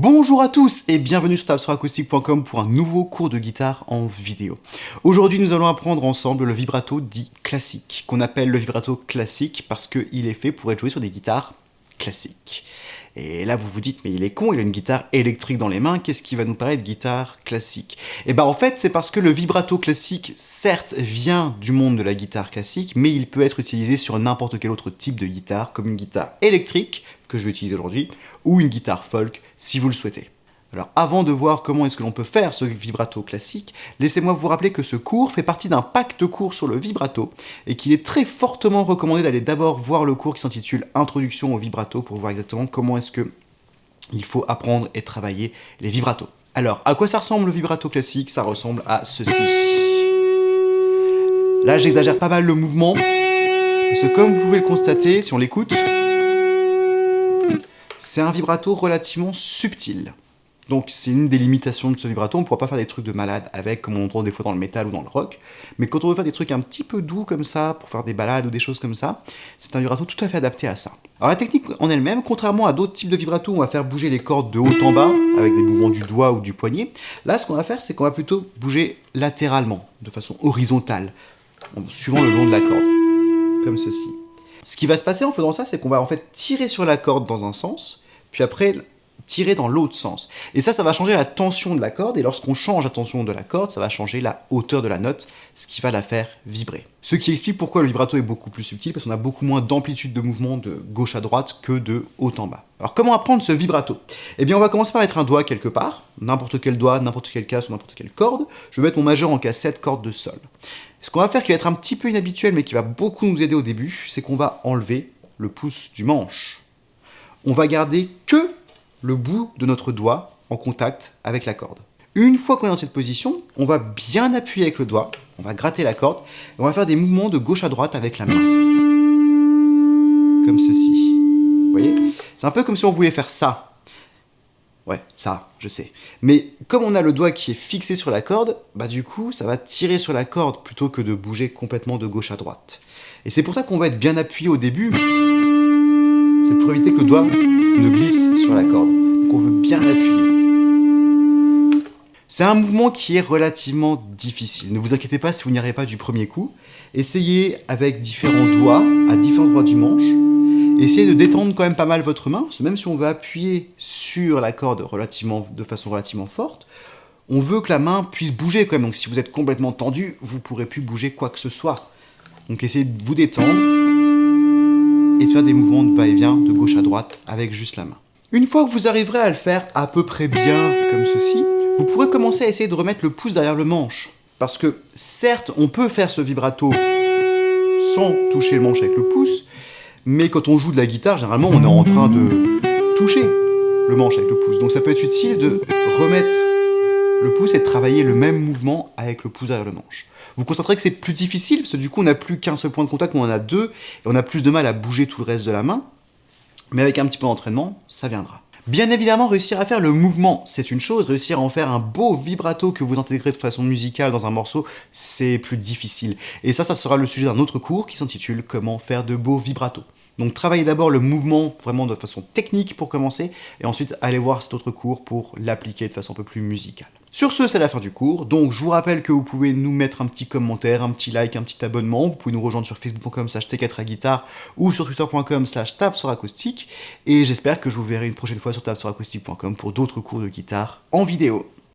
Bonjour à tous et bienvenue sur tabsoracoustique.com pour un nouveau cours de guitare en vidéo. Aujourd'hui nous allons apprendre ensemble le vibrato dit classique, qu'on appelle le vibrato classique parce qu'il est fait pour être joué sur des guitares classiques. Et là vous vous dites mais il est con, il a une guitare électrique dans les mains, qu'est-ce qui va nous parler de guitare classique? Et ben en fait c'est parce que le vibrato classique certes vient du monde de la guitare classique, mais il peut être utilisé sur n'importe quel autre type de guitare, comme une guitare électrique, que je vais utiliser aujourd'hui, ou une guitare folk si vous le souhaitez. Alors avant de voir comment est-ce que l'on peut faire ce vibrato classique, laissez-moi vous rappeler que ce cours fait partie d'un pack de cours sur le vibrato et qu'il est très fortement recommandé d'aller d'abord voir le cours qui s'intitule Introduction au vibrato pour voir exactement comment est-ce que il faut apprendre et travailler les vibratos. Alors, à quoi ça ressemble le vibrato classique? Ça ressemble à ceci. Là, j'exagère pas mal le mouvement, parce que comme vous pouvez le constater, si on l'écoute, c'est un vibrato relativement subtil. Donc c'est une des limitations de ce vibrato, on ne pourra pas faire des trucs de malade avec, comme on entend des fois dans le métal ou dans le rock, mais quand on veut faire des trucs un petit peu doux comme ça, pour faire des balades ou des choses comme ça, c'est un vibrato tout à fait adapté à ça. Alors la technique en elle-même, contrairement à d'autres types de vibrato où on va faire bouger les cordes de haut en bas, avec des mouvements du doigt ou du poignet, là ce qu'on va faire c'est qu'on va plutôt bouger latéralement, de façon horizontale, en suivant le long de la corde, comme ceci. Ce qui va se passer en faisant ça, c'est qu'on va en fait tirer sur la corde dans un sens, puis après tirer dans l'autre sens. Et ça va changer la tension de la corde, et lorsqu'on change la tension de la corde, ça va changer la hauteur de la note, ce qui va la faire vibrer. Ce qui explique pourquoi le vibrato est beaucoup plus subtil, parce qu'on a beaucoup moins d'amplitude de mouvement de gauche à droite que de haut en bas. Alors comment apprendre ce vibrato? Eh bien on va commencer par mettre un doigt quelque part, n'importe quel doigt, n'importe quelle casse ou n'importe quelle corde. Je vais mettre mon majeur en cassette, corde de sol. Ce qu'on va faire qui va être un petit peu inhabituel, mais qui va beaucoup nous aider au début, c'est qu'on va enlever le pouce du manche. On va garder que le bout de notre doigt en contact avec la corde. Une fois qu'on est dans cette position, on va bien appuyer avec le doigt, on va gratter la corde, et on va faire des mouvements de gauche à droite avec la main. Comme ceci. Vous voyez? C'est un peu comme si on voulait faire ça. Ouais, ça, je sais. Mais comme on a le doigt qui est fixé sur la corde, bah du coup, ça va tirer sur la corde plutôt que de bouger complètement de gauche à droite. Et c'est pour ça qu'on va être bien appuyé au début. C'est pour éviter que le doigt ne glisse sur la corde. Donc on veut bien appuyer. C'est un mouvement qui est relativement difficile. Ne vous inquiétez pas si vous n'y arrivez pas du premier coup. Essayez avec différents doigts, à différents endroits du manche. Essayez de détendre quand même pas mal votre main, parce que même si on veut appuyer sur la corde de façon relativement forte, on veut que la main puisse bouger quand même. Donc si vous êtes complètement tendu, vous ne pourrez plus bouger quoi que ce soit. Donc essayez de vous détendre et de faire des mouvements de va-et-vient de gauche à droite avec juste la main. Une fois que vous arriverez à le faire à peu près bien comme ceci, vous pourrez commencer à essayer de remettre le pouce derrière le manche. Parce que certes, on peut faire ce vibrato sans toucher le manche avec le pouce, mais quand on joue de la guitare, généralement, on est en train de toucher le manche avec le pouce. Donc ça peut être utile de remettre le pouce et de travailler le même mouvement avec le pouce derrière le manche. Vous constaterez que c'est plus difficile, parce que du coup, on n'a plus qu'un seul point de contact, on en a deux, et on a plus de mal à bouger tout le reste de la main. Mais avec un petit peu d'entraînement, ça viendra. Bien évidemment, réussir à faire le mouvement, c'est une chose. Réussir à en faire un beau vibrato que vous intégrez de façon musicale dans un morceau, c'est plus difficile. Et ça sera le sujet d'un autre cours qui s'intitule « Comment faire de beaux vibratos ». Donc travaillez d'abord le mouvement vraiment de façon technique pour commencer, et ensuite allez voir cet autre cours pour l'appliquer de façon un peu plus musicale. Sur ce, c'est la fin du cours, donc je vous rappelle que vous pouvez nous mettre un petit commentaire, un petit like, un petit abonnement, vous pouvez nous rejoindre sur facebook.com/t4aguitare ou sur twitter.com/tabsoracoustique, et j'espère que je vous verrai une prochaine fois sur tabsoracoustique.com pour d'autres cours de guitare en vidéo.